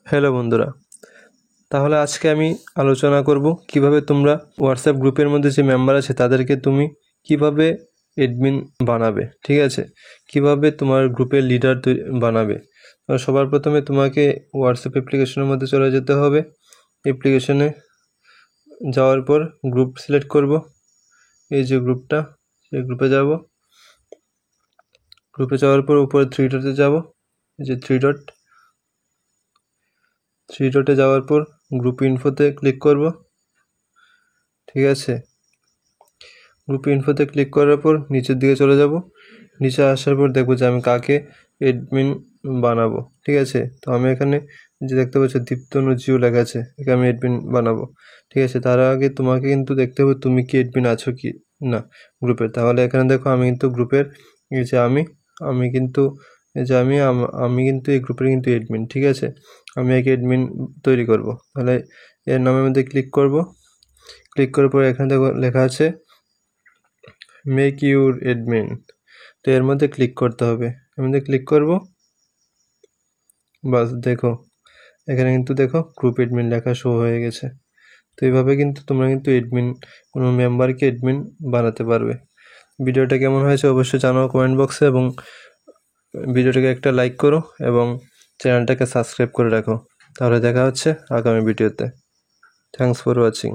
Hello বন্ধুরা, তাহলে আজকে আমি আলোচনা করব কিভাবে তোমরা হোয়াটসঅ্যাপ গ্রুপের মধ্যে যে মেম্বার আছে তাদেরকে তুমি কিভাবে অ্যাডমিন বানাবে। ঠিক আছে, কিভাবে তোমার গ্রুপের লিডার বানাবে। সবার প্রথমে তোমাকে হোয়াটসঅ্যাপ অ্যাপ্লিকেশনের মধ্যে চলে যেতে হবে। অ্যাপ্লিকেশনে যাওয়ার পর গ্রুপ সিলেক্ট করব, এই যে গ্রুপটা, সেই গ্রুপে যাব। গ্রুপে যাওয়ার পর উপরে থ্রি ডটে যাব, এই যে থ্রি ডটে যাওয়ার পর গ্রুপ ইনফোতে ক্লিক করব। ঠিক আছে, গ্রুপ ইনফোতে ক্লিক করার পর নিচের দিকে চলে যাব। নিচে আসার পর দেখবো যে আমি কাকে অ্যাডমিন বানাবো। ঠিক আছে, তো আমি এখানে যে দেখতে পাচ্ছি দীপ্তনু জিও লেখা আছে, একে আমি অ্যাডমিন বানাবো। ঠিক আছে, তার আগে তোমাকে কিন্তু দেখতে হবে তুমি কি অ্যাডমিন আছো কি না গ্রুপের। তাহলে এখানে দেখো আমি কিন্তু গ্রুপের এই যে আমি কিন্তু এই যে আমি কিন্তু এই গ্রুপের কিন্তু অ্যাডমিন। ঠিক আছে, আমি একে অ্যাডমিন তৈরি করব। তাহলে এর নামের মধ্যে ক্লিক করব। ক্লিক করার পর এখানে দেখো লেখা আছে মেক ইউর অ্যাডমিন, তো এর মধ্যে ক্লিক করতে হবে। এর মধ্যে ক্লিক করব, বাস দেখো এখানে কিন্তু দেখো গ্রুপ অ্যাডমিন লেখা শো হয়ে গেছে। তো এইভাবে কিন্তু তোমরা কিন্তু অ্যাডমিন কোনো মেম্বারকে অ্যাডমিন বানাতে পারবে। ভিডিওটা কেমন হয়েছে অবশ্যই জানাও কমেন্ট বক্সে, এবং ভিডিওটাকে একটা লাইক করো এবং চ্যানেলটাকে সাবস্ক্রাইব করে রাখো। তাহলে দেখা হচ্ছে আগামী ভিডিওতে। Thanks for watching.